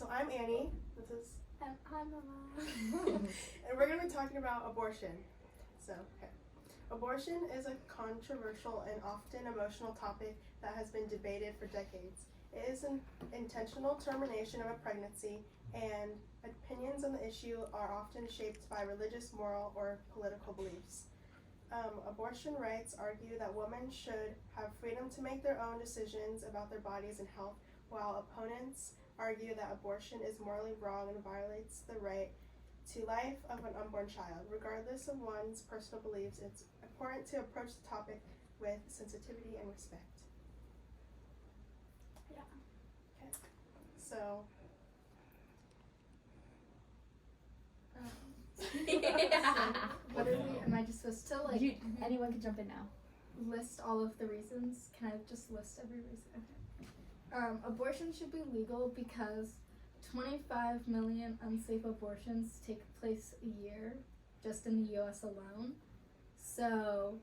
So I'm Annie. This is And I'm Mama. and we're going to be talking about abortion. So, okay. Abortion is a controversial and often emotional topic that has been debated for decades. It is an intentional termination of a pregnancy, and opinions on the issue are often shaped by religious, moral, or political beliefs. Abortion rights argue that women should have freedom to make their own decisions about their bodies and health, while opponents argue that abortion is morally wrong and violates the right to life of an unborn child. Regardless of one's personal beliefs, it's important to approach the topic with sensitivity and respect. Yeah. Okay. So. What are we? Am I just supposed to Anyone can jump in now. list all of the reasons? Can I just list every reason? Okay. Abortion should be legal because 25 million unsafe abortions take place a year, just in the U.S. alone. So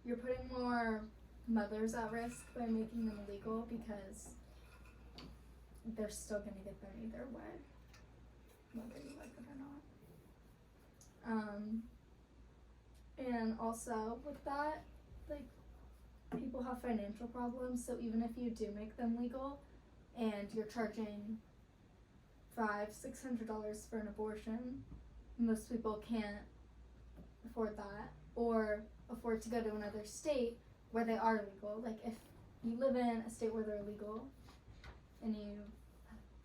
you're putting more mothers at risk by making them legal because they're still gonna get them either way, whether you like it or not. And also with that, like, people have financial problems, so even if you do make them legal and you're charging $500-$600 for an abortion, most people can't afford that or afford to go to another state where they are legal. Like, if you live in a state where they're legal and you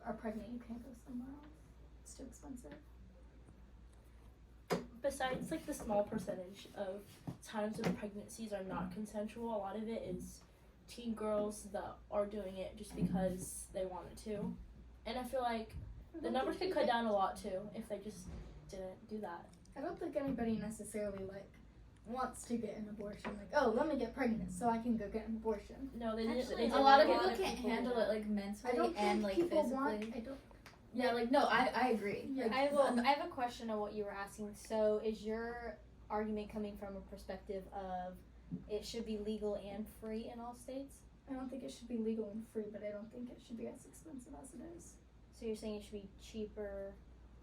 are pregnant, you can't go somewhere else. It's too expensive. Besides, like, the small percentage of times when pregnancies are not consensual, a lot of it is teen girls that are doing it just because they wanted to. And I feel like the numbers could cut down a lot too if they just didn't do that. I don't think anybody necessarily, like, wants to get an abortion. Like, oh, let me get pregnant so I can go get an abortion. No, they Actually, didn't. a lot of people can't handle it, like, I mentally don't and, think like, people physically. want. I don't. Yeah, like, no, I agree. Yeah. Like, I have a question on what you were asking. So is your argument coming from a perspective of it should be legal and free in all states? I don't think it should be legal and free, but I don't think it should be as expensive as it is. So you're saying it should be cheaper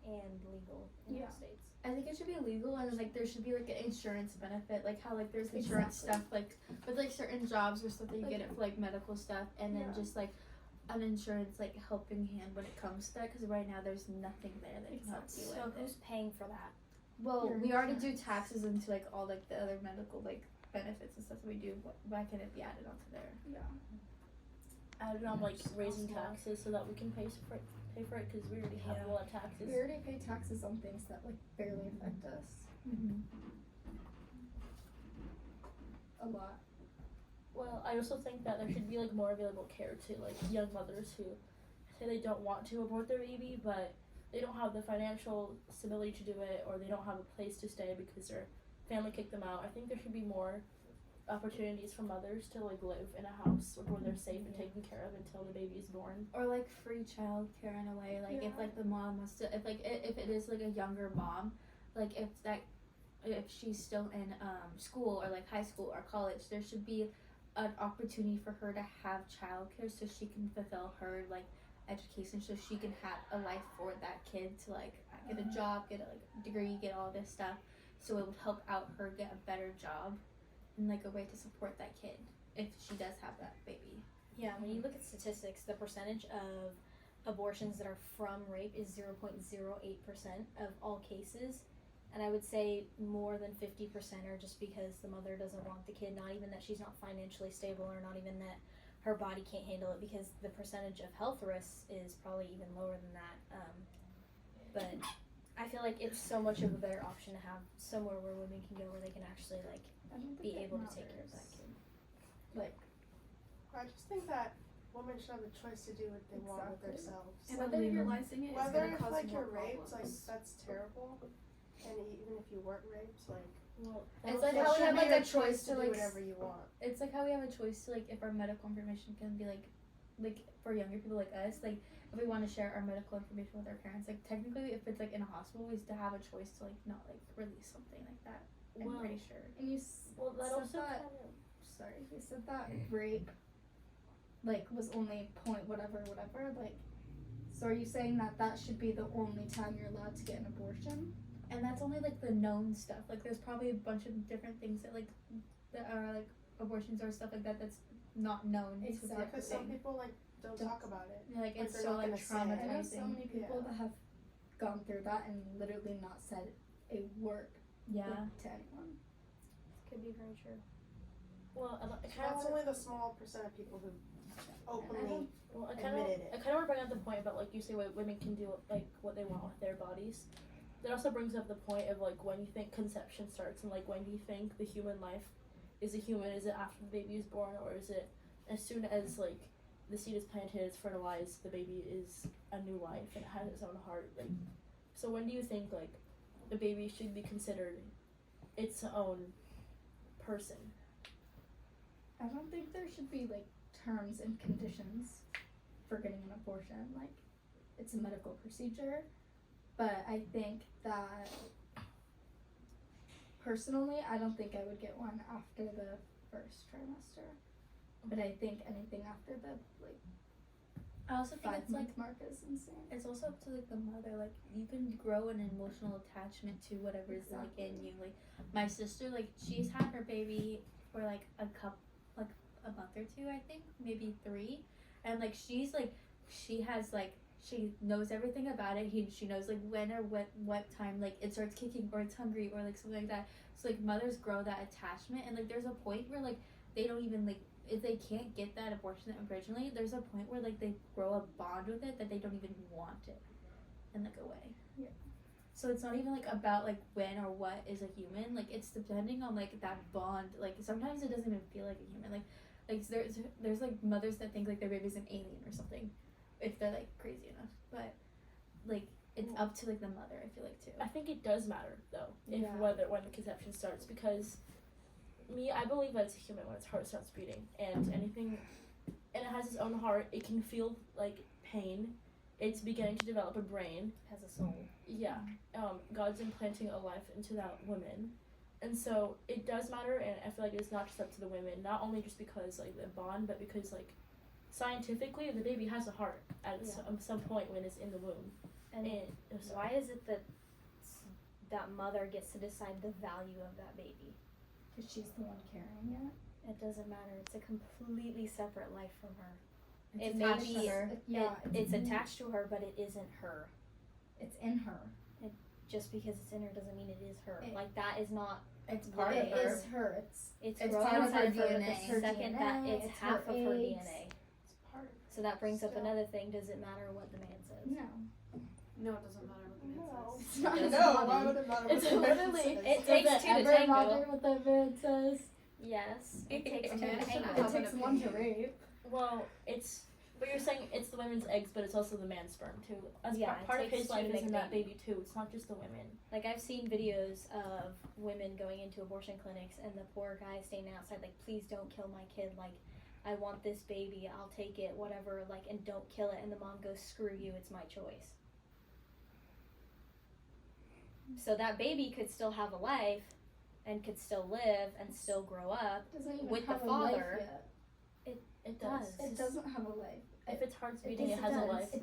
and legal in Yeah. all states? I think it should be legal and, like, there should be, like, an insurance benefit. Like, how, like, there's insurance Exactly. stuff, like, with, like, certain jobs or stuff that you get it for, like, medical stuff. And then Yeah. just, like, an insurance, like, helping hand when it comes to that. Because right now there's nothing there that can help you So with who's it. paying for that? Well, Your we already do insurance. taxes into, like, all, like, the other medical, like, benefits and stuff that we do. Why can't it be added onto there? Yeah. Added on, like, raising taxes so that we can pay for it because we already have a lot of taxes. We already pay taxes on things that, like, barely affect us. Mm-hmm. A lot. Well, I also think that there should be, like, more available care to, like, young mothers who say they don't want to abort their baby, but they don't have the financial stability to do it, or they don't have a place to stay because their family kicked them out. I think there should be more opportunities for mothers to, like, live in a house where they're safe and taken care of until the baby is born. Or, like, free child care in a way. Like, if, Yeah. like, the mom wants to, if it is, like, a younger mom, like, if she's still in school or, like, high school or college, there should be an opportunity for her to have childcare so she can fulfill her, like, education, so she can have a life for that kid to, like, get a job, get a, like, degree, get all this stuff, so it would help out her get a better job and, like, a way to support that kid if she does have that baby. Yeah, when you look at statistics, the percentage of abortions that are from rape is 0.08% of all cases. And I would say more than 50% are just because the mother doesn't want the kid, not even that she's not financially stable or not even that her body can't handle it, because the percentage of health risks is probably even lower than that. But I feel like it's so much of a better option to have somewhere where women can go where they can actually, like, I don't think be it able to take care of that matters. kid. Like, I just think that women should have the choice to do what they want with Exactly. themselves. And whether legalizing it is Whether going to if, cause like, more you're raped, like, problems. that's terrible. And even if you weren't raped, like, Well, It's it like how we should have, be like, your a choice to, do like, whatever you want. It's like how we have a choice to, like, if our medical information can be, like for younger people like us, like, if we want to share our medical information with our parents, like, technically, if it's, like, in a hospital, we still have a choice to, like, not, like, release something like that. I'm Well- pretty sure. and you well, that said also that. kind of. Sorry, you said that rape, like, was only point whatever, like, So are you saying that that should be the only time you're allowed to get an abortion? And that's only like the known stuff. Like there's probably a bunch of different things that like that are like abortions or stuff like that that's not known. Exactly. Because some people like don't talk about it. Yeah, like Like, it's they're so not like gonna say it. I know traumatizing. so many people Yeah. that have gone through that and literally not said a word Yeah. to anyone. Could be very true. Well, I kind That's of only the small percent of people who openly. well, I kind of admitted it. want to bring up the point about like you say what women can do like what they want with their bodies. That also brings up the point of like when you think conception starts and like when do you think the human life is a human? Is it after the baby is born or is it as soon as like the seed is planted, it's fertilized, the baby is a new life and it has its own heart? Like, so when do you think like the baby should be considered its own person? I don't think there should be like terms and conditions for getting an abortion. Like, it's a medical procedure, but I think that personally, I don't think I would get one after the first trimester. But I think anything after the like I also think 5 it's like month mark is insane. it's also up to like the mother. Like you can grow an emotional attachment to whatever's like in you. Like my sister, like she's had her baby for like a month or two, I think, maybe 3, and like she has like she knows everything about it. She knows like when or what time like it starts kicking or it's hungry or like something like that. So like mothers grow that attachment, and like there's a point where like they don't even like if they can't get that abortion originally, there's a point where like they grow a bond with it that they don't even want it in like a way. Yeah. So it's not even like about like when or what is a human. Like it's depending on like that bond. Like sometimes it doesn't even feel like a human. Like there's like mothers that think like their baby's an alien or something, if they're like crazy enough. But like it's up to like the mother, I feel like too. I think it does matter though, if Yeah. when the conception starts, because I believe that it's a human when its heart starts beating and anything, and it has its own heart. It can feel like pain. It's beginning to develop a brain. Has a soul. Yeah, God's implanting a life into that woman, and so it does matter. And I feel like it's not just up to the women, not only just because like the bond, but because like scientifically the baby has a heart at some point when it's in the womb. And why is it that that mother gets to decide the value of that baby? Because she's the one carrying it. It doesn't matter. It's a completely separate life from her. It's It may attached be to her. it's attached to her, but it isn't her. It's in her. Just because it's in her doesn't mean it is her. It- Like that is not. It's part It of her. is her. It's It's growing part of her inside her. DNA. The second that DNA, it's it's half her of her eggs. DNA. It's part of So that brings up Still. another thing. Does it matter what the man says? No. No, it doesn't matter what the man No. says. It's not his No, body. why would it matter? It's what the man literally- says? It takes Does two to ever tango. matter what the man says? Yes. It takes two A man to should tango. have It takes an one to opinion. rape. Well, but you're saying it's the women's eggs, but it's also the man's sperm too. As Yeah, part it of takes his two life to is make in a that baby. baby too. It's not just the women. Like I've seen videos of women going into abortion clinics and the poor guy standing outside like, please don't kill my kid, like I want this baby, I'll take it, whatever, like, and don't kill it. And the mom goes, screw you, it's my choice. So that baby could still have a life and could still live and still grow up. Doesn't even With the have a life father. yet. It does. It doesn't have a life. If its heart's It beating, it has a does. life.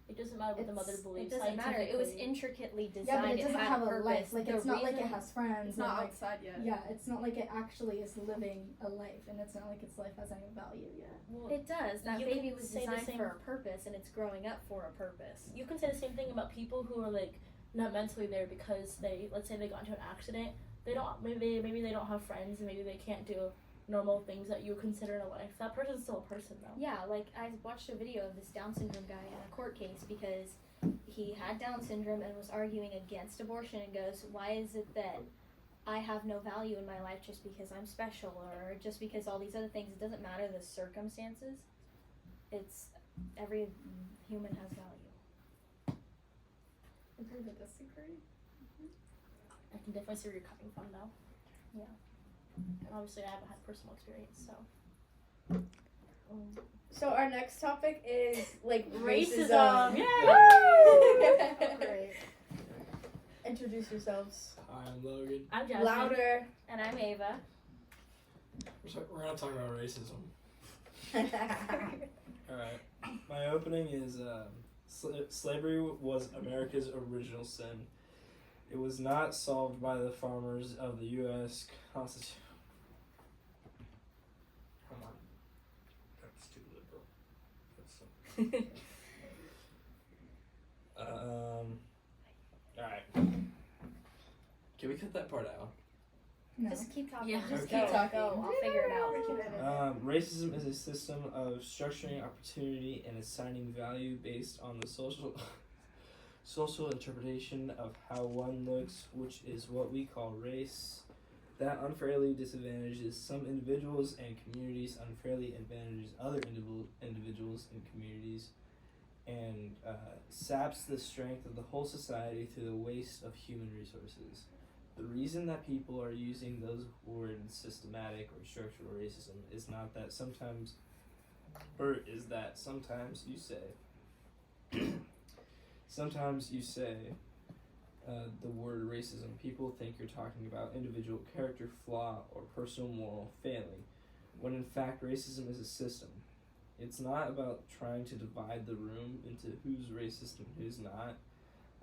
It doesn't matter what the mother It's- believes. It doesn't matter. It was scientifically. intricately Yeah, but designed. it doesn't had have a purpose. life. Like The it's not like it reason- has friends. It's not and, like, outside yet. yeah, it's not like it actually is living a life, and it's not like its life has any value yet. Well, It does. That You baby can was say the designed same- for a purpose, and it's growing up for a purpose. you can say the same thing about people who are like not mentally there because let's say they got into an accident. They don't maybe they don't have friends and maybe they can't do normal things that you would consider in a life. That person's still a person though. Yeah, like I watched a video of this Down syndrome guy in a court case because he had Down syndrome and was arguing against abortion and goes, why is it that I have no value in my life just because I'm special or just because all these other things? It doesn't matter the circumstances. It's every human has value. Agree to disagree. I can definitely see where you're coming from though. Yeah. And obviously I haven't had personal experience, so. So our next topic is like Racism. Great. Introduce yourselves. Hi, I'm Logan. I'm Jasmine. Louder. And I'm Ava. We're gonna talk about racism. Alright. My opening is Slavery was America's original sin. It was not solved by the farmers of the U.S. Constitution. Come on. That's too liberal. Alright. Can we cut that part out? No. Just keep talking. Yeah. Just Okay. keep talking. I'll figure it out. We can edit. Racism is a system of structuring opportunity and assigning value based on the social interpretation of how one looks, which is what we call race. That unfairly disadvantages some individuals and communities, unfairly advantages other individuals and communities, and saps the strength of the whole society through the waste of human resources. The reason that people are using those words, systematic or structural racism, is not that sometimes, or is that sometimes you say, sometimes you say the word racism, people think you're talking about individual character flaw or personal moral failing, when in fact racism is a system. It's not about trying to divide the room into who's racist and who's not.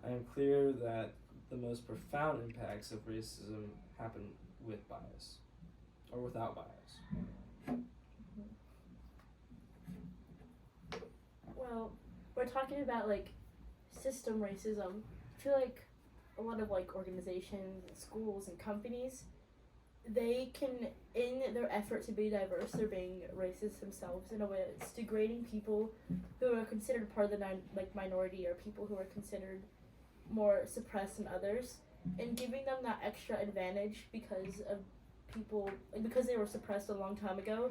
I am clear that the most profound impacts of racism happen with bias, or without bias. Well, we're talking about like system racism. I feel like a lot of like organizations, and schools, and companies, they can, in their effort to be diverse, they're being racist themselves in a way that's degrading people who are considered part of the minority, or people who are considered more suppressed than others, and giving them that extra advantage because of people, like, because they were suppressed a long time ago.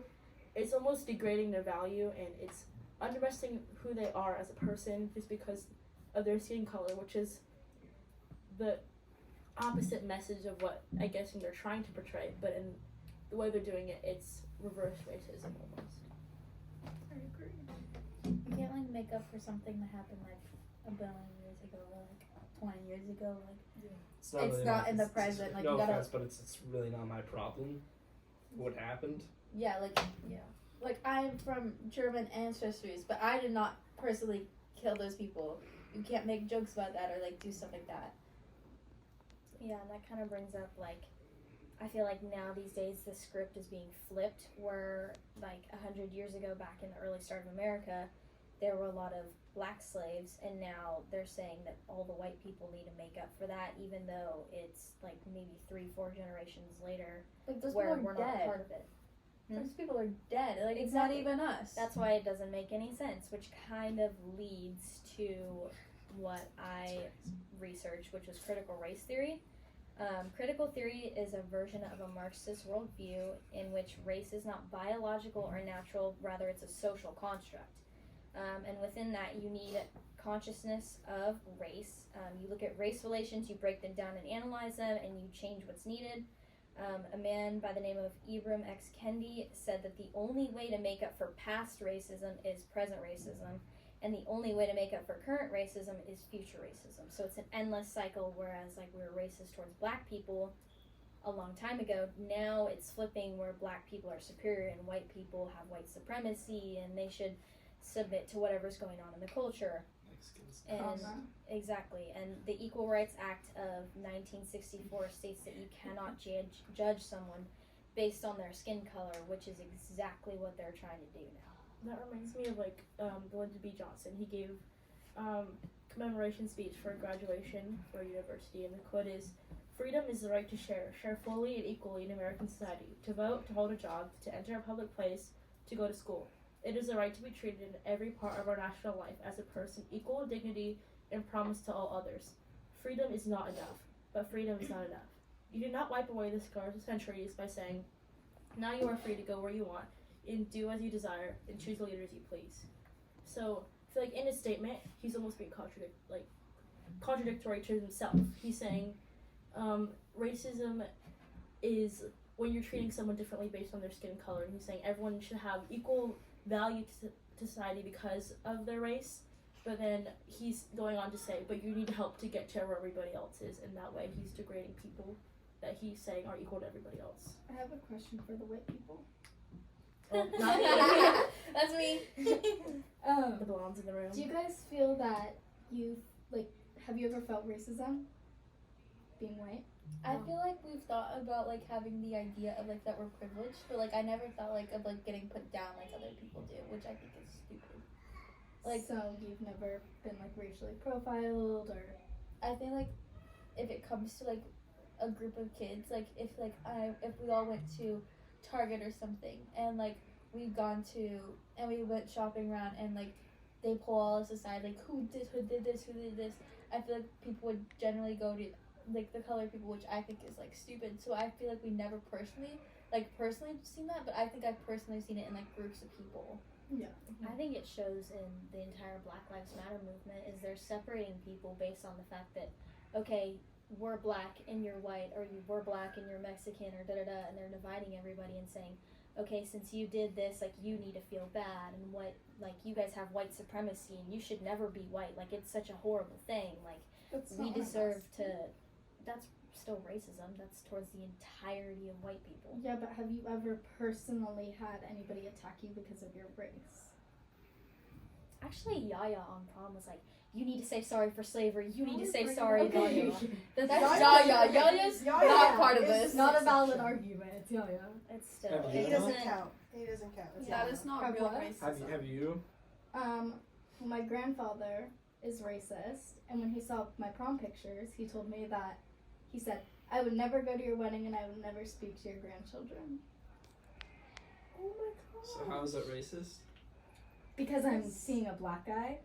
It's almost degrading their value, and it's underestimating who they are as a person just because of their skin color, which is the opposite message of what I guess they're trying to portray, but in the way they're doing it, it's reverse racism almost. I agree. You can't like make up for something that happened like a billion years ago, or like 20 years ago. Like It's It's not in the present, like, no you gotta- offense, but it's really not my problem. What happened? yeah, like I'm from German ancestries, but I did not personally kill those people. You can't make jokes about that or like do stuff like that. Yeah, and that kind of brings up, like, I feel like now these days the script is being flipped, where, like, 100 years ago, back in the early start of America, there were a lot of black slaves, and now they're saying that all the white people need to make up for that, even though it's, like, maybe 3-4 generations later, Like those where people we're are not dead. part of it. Those people are dead. Like Exactly. it's not even us. That's why it doesn't make any sense, which kind of leads to what I researched, which was critical race theory. Critical theory is a version of a Marxist worldview in which race is not biological or natural, rather it's a social construct. And within that, you need consciousness of race. You look at race relations, you break them down and analyze them, and you change what's needed. A man by the name of Ibram X. Kendi said that the only way to make up for past racism is present racism, and the only way to make up for current racism is future racism. So it's an endless cycle, whereas like we were racist towards black people a long time ago, now it's flipping where black people are superior and white people have white supremacy and they should submit to whatever's going on in the culture. And exactly, and the Equal Rights Act of 1964 states that you cannot judge someone based on their skin color, which is exactly what they're trying to do now. That reminds me of like Lyndon B. Johnson. He gave commemoration speech for graduation for university, and the quote is, "Freedom is the right to share fully and equally in American society, to vote, to hold a job, to enter a public place, to go to school. It is the right to be treated in every part of our national life as a person equal in dignity and promise to all others. Freedom is not enough, but freedom is not enough. You do not wipe away the scars of centuries by saying, now you are free to go where you want, and do as you desire, and choose the leaders you please." So, I feel like in his statement, he's almost being contradictory to himself. He's saying, racism is when you're treating someone differently based on their skin color, and he's saying everyone should have equal value to society because of their race, but then he's going on to say, but you need help to get to where everybody else is, and that way he's degrading people that he's saying are equal to everybody else. I have a question for the white people. Well, not me. That's me. The blondes in the room. Do you guys feel that have you ever felt racism? Being white? I feel like we've thought about like having the idea of like that we're privileged, but like I never thought like of like getting put down like other people do, which I think is stupid. Like, so you've never been like racially profiled or I think like if it comes to like a group of kids, like if we all went to Target or something and like we went shopping around and like they pull all us aside, like who did this, I feel like people would generally go to like the colored people, which I think is like stupid. So I feel like we never personally seen that, but I think I've personally seen it in like groups of people. yeah. I think it shows in the entire Black Lives Matter movement is they're separating people based on the fact that, okay, we're black and you're white, or we're black and you're Mexican, or da-da-da, and they're dividing everybody and saying, okay, since you did this, like, you need to feel bad, and what, like, you guys have white supremacy, and you should never be white, like, it's such a horrible thing, like, That's we not deserve racist. to, that's still racism, that's towards the entirety of white people. Yeah, but have you ever personally had anybody attack you because of your race? Actually, Yaya on prom was like, you need to say sorry for slavery, you need to say sorry about Okay. you. That's Yaya. Yaya's Yaya not part of is this. Not a valid argument. It's yeah. It's still, Have he you? He doesn't, doesn't count. He doesn't count. It's That not. is not Have real what? racism. Have you? My grandfather is racist, and when he saw my prom pictures, he told me that he said, I would never go to your wedding and I would never speak to your grandchildren. Oh my god. So how is that racist? Because I'm seeing a black guy.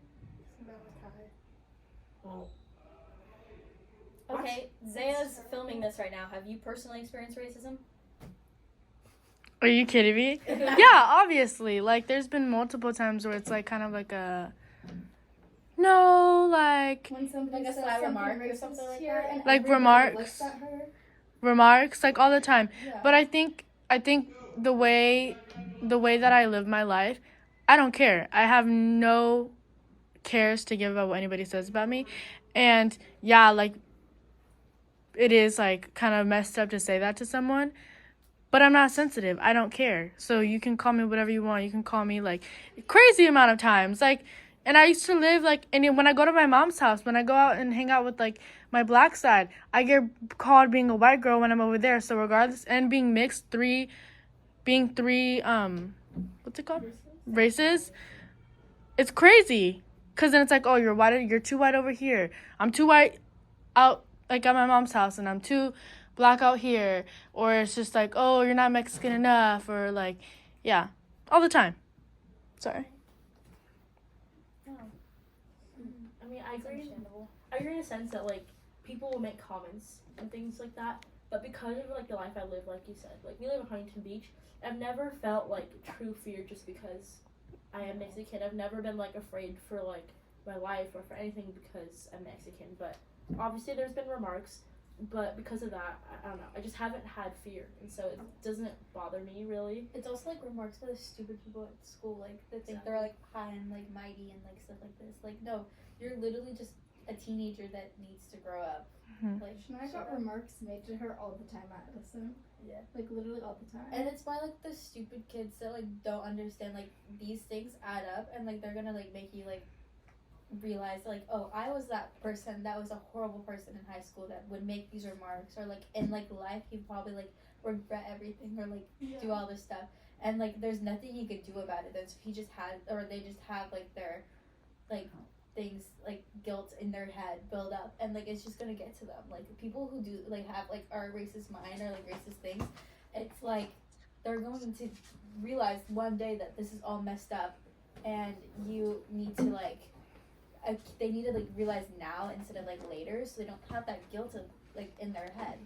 Malachi. Well, okay, zAzA's filming this right now. Have you personally experienced racism? Are you kidding me? Yeah, obviously. Like, there's been multiple times where it's like kind of like a no, like When somebody Like a says sly something remark or racist something like here, that? and Like everybody remarks. looks at her. remarks, like all the time. Yeah. But I think the way that I live my life, I don't care. I have no cares to give about what anybody says about me. And yeah, like it is like kind of messed up to say that to someone, but I'm not sensitive. I don't care. So you can call me whatever you want. You can call me like crazy amount of times. Like, and I used to live like, and when I go to my mom's house, when I go out and hang out with like my black side, I get called being a white girl when I'm over there. So regardless, and being mixed, being three what's it called? Races. It's crazy. Cause then it's like, oh, you're white. You're too white over here. I'm too white out like at my mom's house, and I'm too black out here. Or it's just like, oh, you're not Mexican enough, or like, yeah, all the time. Sorry. I mean, I agree in a sense that, like, people will make comments and things like that, but because of, like, the life I live, like you said, like, we live in Huntington Beach, I've never felt, like, true fear just because I am Mexican. I've never been, like, afraid for, like, my life or for anything because I'm Mexican, but obviously there's been remarks, but because of that, I don't know, I just haven't had fear, and so it doesn't bother me, really. It's also like remarks by the stupid people at school, like they think they're like high and like mighty and like stuff like this. Like, no, you're literally just a teenager that needs to grow up. Mhm. Like, Shania got remarks made to her all the time at Edison. Yeah. Like literally all the time. and it's by like the stupid kids that like don't understand like these things add up, and like they're gonna like make you like realize like, oh, I was that person that was a horrible person in high school that would make these remarks, or like in like life he probably like regret everything or like do all this stuff, and like there's nothing he could do about it. That's he just had, or they just have like their like things like guilt in their head build up, and like it's just gonna get to them. Like people who do like have like our racist mind or like racist things, it's like they're going to realize one day that this is all messed up, and you need to like they need to like realize now instead of like later, so they don't have that guilt of like in their head.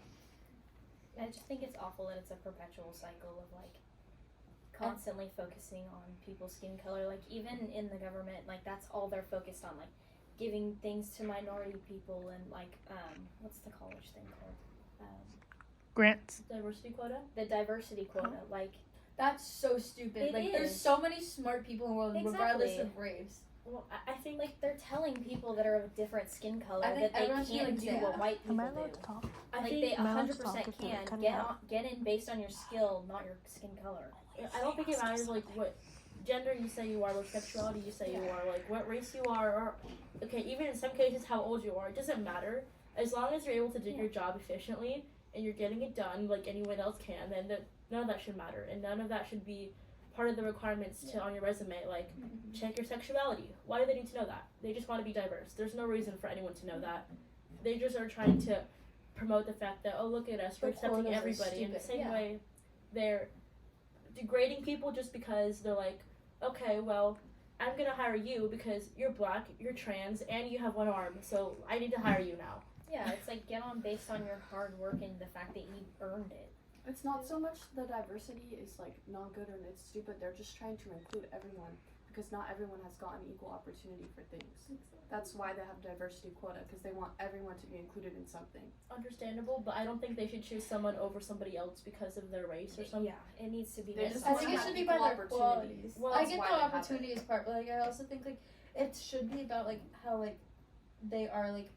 I just think it's awful that it's a perpetual cycle of like constantly focusing on people's skin color. Like even in the government, like that's all they're focused on, like giving things to minority people and like what's the college thing called? Grants. Diversity quota? The diversity quota. Like That's so stupid. It like there's is. so many smart people in the world regardless Exactly. of race. Well, I think like they're telling people that are of a different skin color I think that they everyone should can't like do say what that. white Am I people allowed do. to talk? I I Like think they Melon's 100% talking to can cutting get out. on, get in based on your skill, not your skin color. I don't think it matters like what gender you say you are, what sexuality you say you are, like what race you are, or okay, even in some cases how old you are. It doesn't matter as long as you're able to do your job efficiently and you're getting it done like anyone else can. Then none of that should matter, and none of that should be part of the requirements to on your resume. Like check your sexuality. Why do they need to know that? They just want to be diverse. There's no reason for anyone to know that. They just are trying to promote the fact that, oh, look at us, we're The accepting quotas are everybody. In the stupid, same yeah. way, they're degrading people just because they're like, okay, well, I'm gonna hire you because you're black, you're trans, and you have one arm, so I need to hire you now. Yeah, it's like get on based on your hard work and the fact that you earned it. It's not so much the diversity is like not good and it's stupid. They're just trying to include everyone because not everyone has gotten equal opportunity for things. That's why they have diversity quota, because they want everyone to be included in something. Understandable, but I don't think they should choose someone over somebody else because of their race or something. Yeah, it needs to be They based just on want think it to should have be by equal their opportunities. Well, That's I get why the they have it. opportunities part, but like I also think like it should be about like how like they are like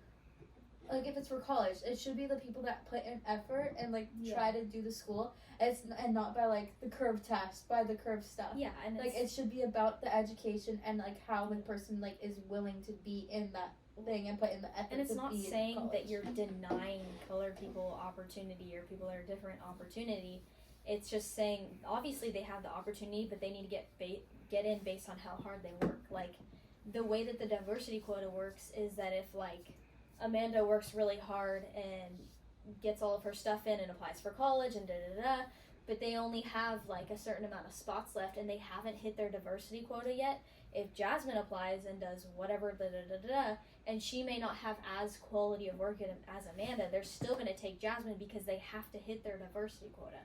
if it's for college, it should be the people that put in effort and like try to do the school. And not by like the curve test, by the curve stuff. Yeah, and Like it should be about the education and like how the person like is willing to be in that thing and put in the effort. and it's to not be in saying college. that you're denying colored people opportunity or people that are different opportunity. It's just saying obviously they have the opportunity, but they need to get in based on how hard they work. Like the way that the diversity quota works is that if like Amanda works really hard and gets all of her stuff in and applies for college and but they only have like a certain amount of spots left and they haven't hit their diversity quota yet. If Jasmine applies and does whatever and she may not have as quality of work as Amanda, they're still going to take Jasmine because they have to hit their diversity quota,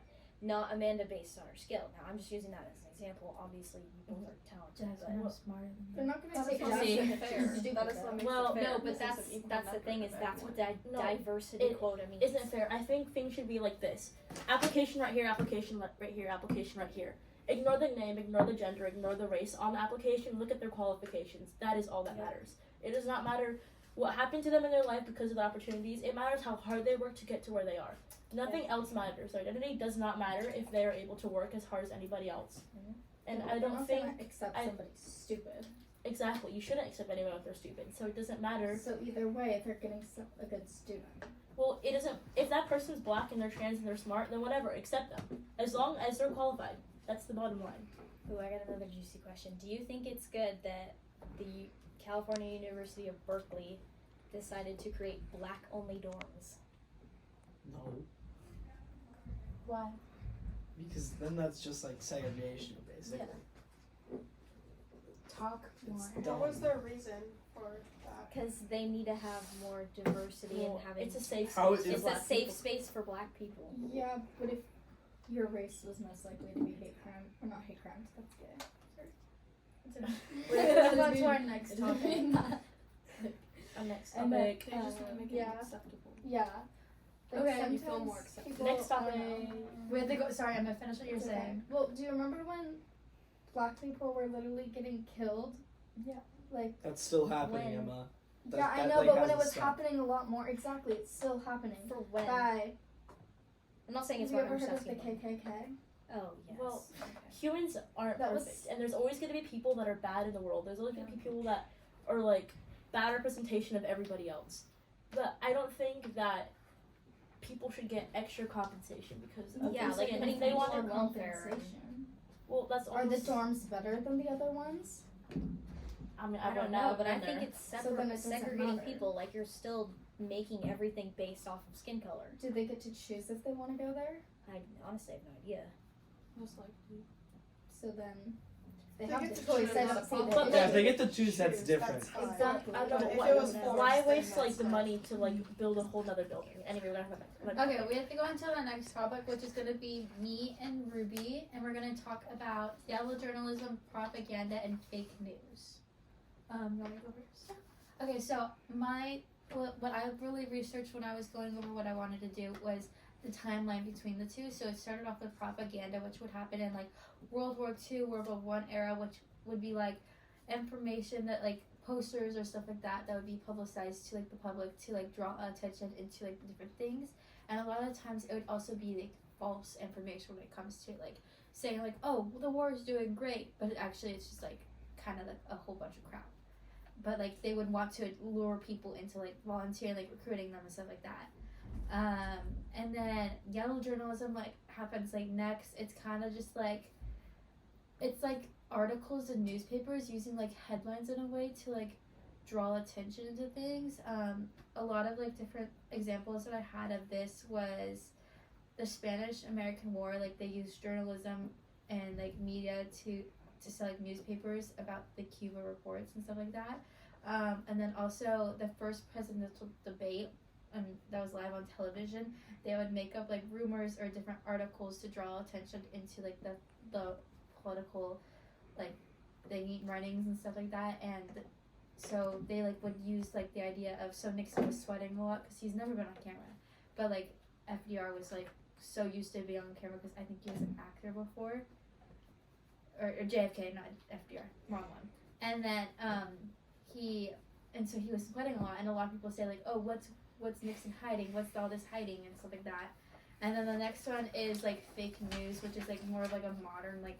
not Amanda based on her skill. Now I'm just using that as an example. Obviously you both are talented, Jasmine, but I'm smarter than They're not gonna take That Jasmine. isn't fair. She's stupid. That is what makes Well, it fair. no, but This is an equal that's the number thing is of that's what everyone. No, diversity it quota means. Isn't fair. I think things should be like this: application right here, application right here, application right here. Ignore the name, ignore the gender, ignore the race on the application. Look at their qualifications. That is all that matters. It does not matter what happened to them in their life because of the opportunities. It matters how hard they work to get to where they are. Nothing else matters. Their identity does not matter if they are able to work as hard as anybody else. And I don't think accept somebody stupid. exactly you shouldn't accept anyone if they're stupid. So it doesn't matter. So either way, they're getting a good student. Well, it doesn't. If that person's black and they're trans and they're smart, then whatever, accept them as long as they're qualified. That's the bottom line. Ooh, I got another juicy question. Do you think it's good that the California University of Berkeley decided to create black-only dorms? No, Why? because then that's just like segregation, basically. Talk more. It's What dumb. was their reason for that? Because they need to have more diversity Well, and having. it's a safe How space. is- for It's a black safe people. space for black people. Yeah, but if your race was most likely to be hate crime, or not hate crimes, that's gay. Sorry. Let's on to our next topic. Our next And then- topic. They just want to make it yeah. acceptable. Yeah. Like Okay, you feel sometimes more accepted. people, Next topic. We have to go. Sorry, I'm gonna finish what you're Okay. saying. Well, do you remember when black people were literally getting killed? Yeah. Like, That's still happening, When? Emma. yeah, I that, know, like, but when it hasn't was stopped. happening a lot more, exactly, it's still happening. For when? By, I'm not saying have it's you wrong. ever I'm just heard of the asking when. KKK? Oh yes. Well, Okay. Humans aren't That was- perfect, and there's always going to be people that are bad in the world. There's always going to be people that are like bad representation of everybody else. But I don't think that people should get extra compensation because of Yeah, their like skin. putting If they want people to. on welfare. compensation. Well, that's Are the almost. dorms better than the other ones? I mean, I don't know, but I been think there. it's So then it doesn't segregating matter. people. Like you're still making everything based off of skin color. Do they get to choose if they want to go there? I honestly have no idea. Most likely. So then, They they have get the to choice. choose, I not don't see follow. that. But Yeah, if they get to choose, that's Choose, different. that's fine. Exactly. I don't But know if why. it was forced, Why then waste like that's the fine. money to like build a whole nother building? Anyway, we're gonna have that. Okay, we have to go into the next topic, which is going to be me and Ruby, and we're going to talk about yellow journalism, propaganda, and fake news. You want me to go first? Okay, so what I really researched when I was going over what I wanted to do was the timeline between the two. So it started off with propaganda, which would happen in like World War II, World War One era, which would be like information that like posters or stuff like that that would be publicized to like the public to like draw attention into like different things. And a lot of times it would also be like false information when it comes to like saying like, oh, well, the war is doing great, but actually it's just like kind of like a whole bunch of crap. But like they would want to lure people into like volunteering, like recruiting them and stuff like that. And then yellow journalism like happens like next. It's kind of just like, it's like articles in newspapers using like headlines in a way to like draw attention to things. A lot of like different examples that I had of this was the Spanish American War. Like they used journalism and like media to sell like newspapers about the Cuba reports and stuff like that. And then also the first presidential debate, that was live on television. They would make up like rumors or different articles to draw attention into like the political like runnings and stuff like that. And so they like would use like the idea of, so Nixon was sweating a lot because he's never been on camera, but like FDR was like so used to being on camera because I think he was an actor before, or JFK, not FDR, wrong one. And then so he was sweating a lot, and a lot of people say like, oh, what's Nixon hiding? What's all this hiding and stuff like that. And then the next one is like fake news, which is like more of like a modern like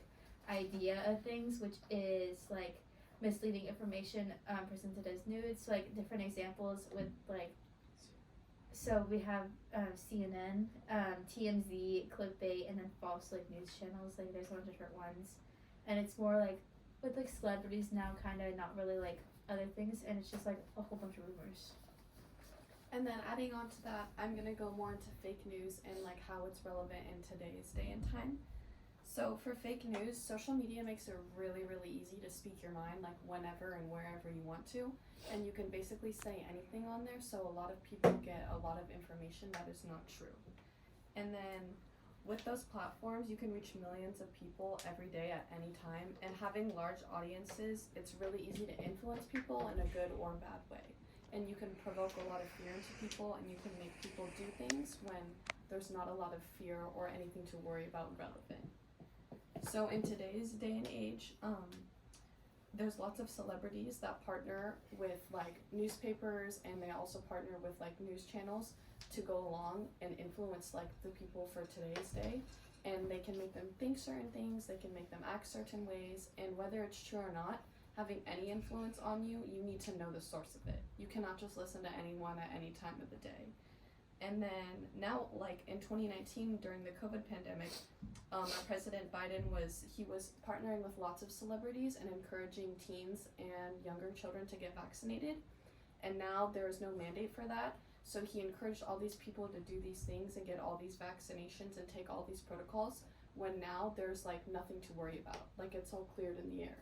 idea of things, which is like misleading information presented as news. So like different examples with like, so we have CNN, TMZ, clickbait, and then false like news channels. Like there's a lot of different ones, and it's more like with like celebrities now, kind of not really like other things, and it's just like a whole bunch of rumors. And then adding on to that, I'm gonna go more into fake news and like how it's relevant in today's day and time. So for fake news, social media makes it really, really easy to speak your mind like whenever and wherever you want to. And you can basically say anything on there, so a lot of people get a lot of information that is not true. And then with those platforms, you can reach millions of people every day at any time. And having large audiences, it's really easy to influence people in a good or bad way. And you can provoke a lot of fear into people, and you can make people do things when there's not a lot of fear or anything to worry about relevant. So in today's day and age, there's lots of celebrities that partner with like newspapers, and they also partner with like news channels to go along and influence like the people for today's day. And they can make them think certain things, they can make them act certain ways, and whether it's true or not, having any influence on you, you need to know the source of it. You cannot just listen to anyone at any time of the day. And then now, like in 2019 during the COVID pandemic, our President Biden was partnering with lots of celebrities and encouraging teens and younger children to get vaccinated. And now there is no mandate for that. So he encouraged all these people to do these things and get all these vaccinations and take all these protocols, when now there's like nothing to worry about. Like it's all cleared in the air.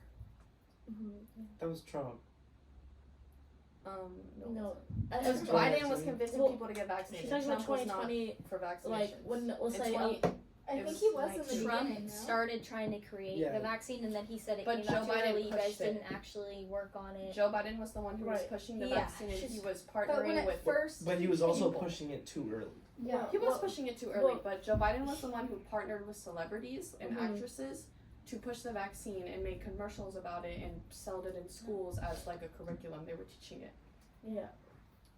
That was Trump. No. It was Biden was convincing Well, people to get vaccinated. She's talking about Trump was not 2020, for vaccinations. like when we'll In say 20 I It think was he was like in the Trump beginning, no? started trying to create Yeah. the vaccine, and then he said it But came out Joe too Biden early. You guys pushed it. didn't actually work on it. Joe Biden was the one who was Right. pushing the Yeah. vaccine, and he was But when partnering it with. first But he was also people- pushing it too early. Yeah. He was Well, pushing it too early, well- but Joe Biden was the one who partnered with celebrities and Mhm. actresses to push the vaccine and made commercials about it and sold it in schools as like a curriculum. They were teaching it. Yeah.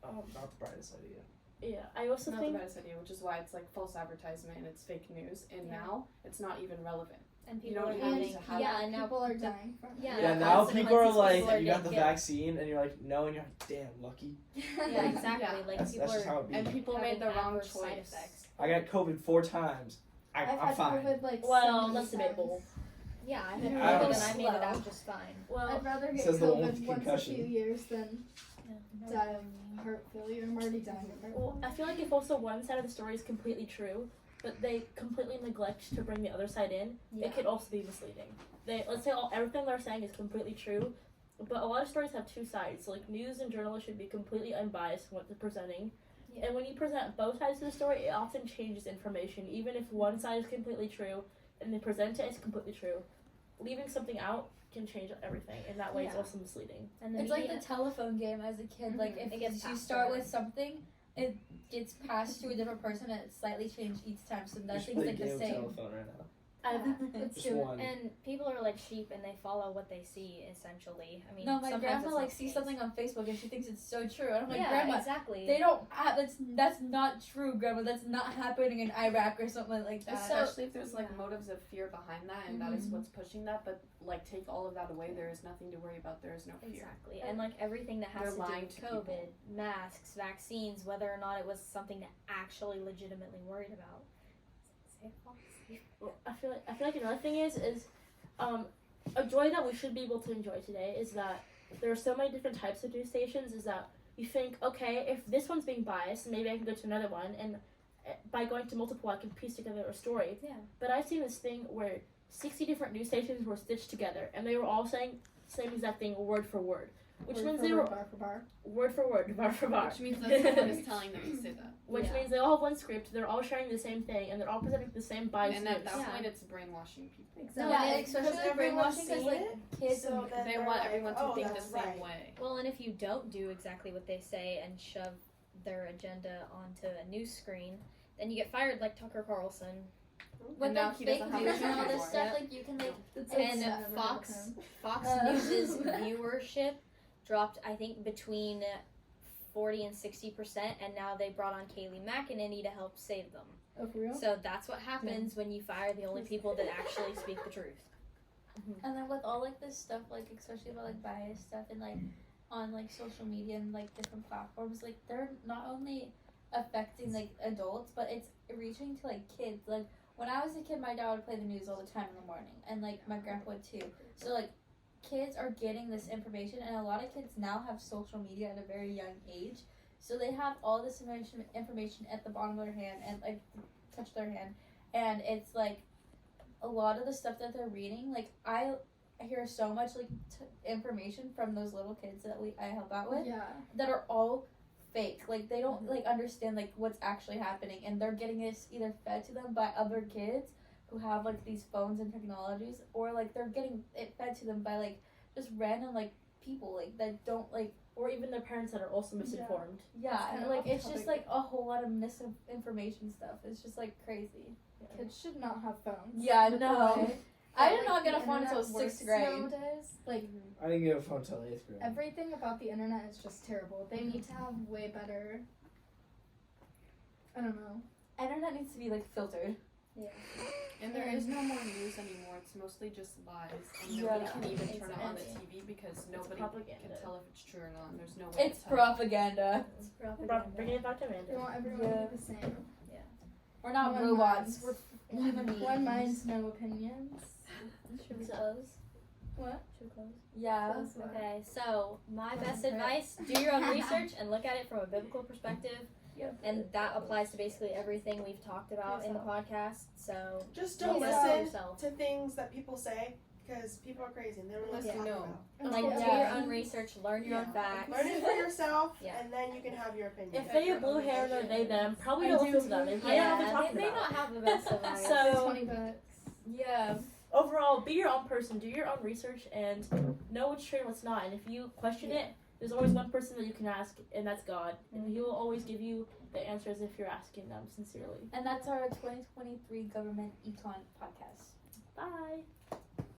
Not the brightest idea. Yeah. I also Not the think best idea, which is why it's like false advertisement and it's fake news. And Yeah. now it's not even relevant. And You people don't are even having need to have yeah, and now people are dying from it. yeah, Yeah, the now people are consequences like, people are you got the getting- vaccine, and you're like, no, and you're like, damn, lucky. Yeah, exactly. Yeah. Like That's people just are how it be. And people having made the wrong adverse side choice. effects. I got COVID 4 times. I've I'm had fine. COVID like Well, 70 that's debatable. Yeah, I Yeah. had I COVID was and I made it slow. out just fine. well, I'd rather get Says the one with COVID once a concussion. few years than No. die of heart failure. I'm already dying of heart well, failure. I feel like if also one side of the story is completely true, but they completely neglect to bring the other side in, it could also be misleading. Let's say everything they're saying is completely true, but a lot of stories have two sides. So, like news and journalists should be completely unbiased in what they're presenting. Yeah. And when you present both sides of the story, it often changes information. Even if one side is completely true and they present it as completely true, leaving something out can change everything, and that way it's Yeah. also misleading. And the It's like media, the telephone game as a kid. Like if It gets you passed start around. with something, it gets passed to a different person and it's slightly changed each time. So We should nothing's play a like the game of same. telephone right now. Let's Just do it. one. And people are like sheep and they follow what they see, essentially. I mean, No, my sometimes grandma it's like not the sees case. something on Facebook and she thinks it's so true. And I'm like, yeah, Grandma, exactly. they don't have that's not true, Grandma. That's not happening in Iraq or something like that. Especially if there's like yeah. motives of fear behind that, and that is what's pushing that. But like, take all of that away. There is nothing to worry about. There is no fear. Exactly. And like everything that has They're to do lying with to COVID, people. masks, vaccines, whether or not it was something to actually legitimately worried about. Well, I feel like another thing is a joy that we should be able to enjoy today is that there are so many different types of news stations. Is that you think, okay, if this one's being biased, maybe I can go to another one, and by going to multiple, I can piece together a story. Yeah. But I've seen this thing where 60 different news stations were stitched together, and they were all saying the same exact thing, word for word, which Word means for they word, were bar for bar. word for word, bar for bar. Which means that someone is telling them to say that. Which Yeah. means they all have one script. They're all sharing the same thing, and they're all presenting the same bias. And at that Yeah. point, it's brainwashing people. No, yeah, and especially because like everyone's brainwashing because seen like it, kids. so then They they're want like, everyone to oh, think the that's same right. way. Well, and if you don't do exactly what they say and shove their agenda onto a news screen, then you get fired like Tucker Carlson. With And now like he fake doesn't have news a and all job this anymore. stuff, Yep. like you can like It's And never gonna Fox happen. Fox News's viewership dropped, I think, between 40 and 60%, and now they brought on Kayleigh McEnany to help save them. Oh, for real? So that's what happens when you fire the only people that actually speak the truth. And then with all like this stuff, like especially about like bias stuff and like on like social media and like different platforms, like they're not only affecting like adults, but it's reaching to like kids. Like when I was a kid, my dad would play the news all the time in the morning, and like my grandpa would too. So like kids are getting this information, and a lot of kids now have social media at a very young age. So they have all this information at the bottom of their hand and like touch their hand, and it's like a lot of the stuff that they're reading. Like I hear so much like information from those little kids that I help out with Yeah. that are all fake. Like they don't like understand like what's actually happening, and they're getting this either fed to them by other kids who have like these phones and technologies, or like they're getting it fed to them by like just random like people like that don't like or even their parents that are also misinformed. yeah, kinda and like off it's topic. just like a whole lot of misinformation stuff. It's just like crazy. Kids should not have phones. Yeah, With the no. way I that, did not get a the phone until internet 6th works grade. Nowadays, like I didn't get a phone till 8th grade. everything about the internet is just terrible. They need to have way better. I don't know. Internet needs to be like filtered. And there is no more news anymore. It's mostly just lies, and nobody Yeah, can even turn it on the exactly. TV because nobody propaganda. can tell if it's true or not. And there's no way It's to tell. propaganda. It's Bringing propaganda. it back to They Amanda. want everyone Yeah. to be the same. We're not One robots. minds. We're human beings. One minds, no opinions. Should we close? What? Should we close? Yeah. That's what- Okay, so my best advice, do your own research and look at it from a biblical perspective. Yep. And that applies to basically everything we've talked about in the podcast. So Just don't look it up for listen yourself. to things that people say because people are crazy and they don't know what Unless they're you talking know. about. Like do Yeah. your own research, learn your own Yeah. facts. Learn it for yourself, Yeah. and then you can have your opinion. If they have blue hair and they're they them, probably I don't do. listen to them. They probably don't know what they're Yeah, talking they may about. not have the best advice. So- 20 bucks. Yeah. Overall, be your own person. Do your own research and know what's true and what's not. And if you question it, there's always one person that you can ask, and that's God. And He will always give you the answers if you're asking them sincerely. And that's our 2023 Government Econ podcast. Bye.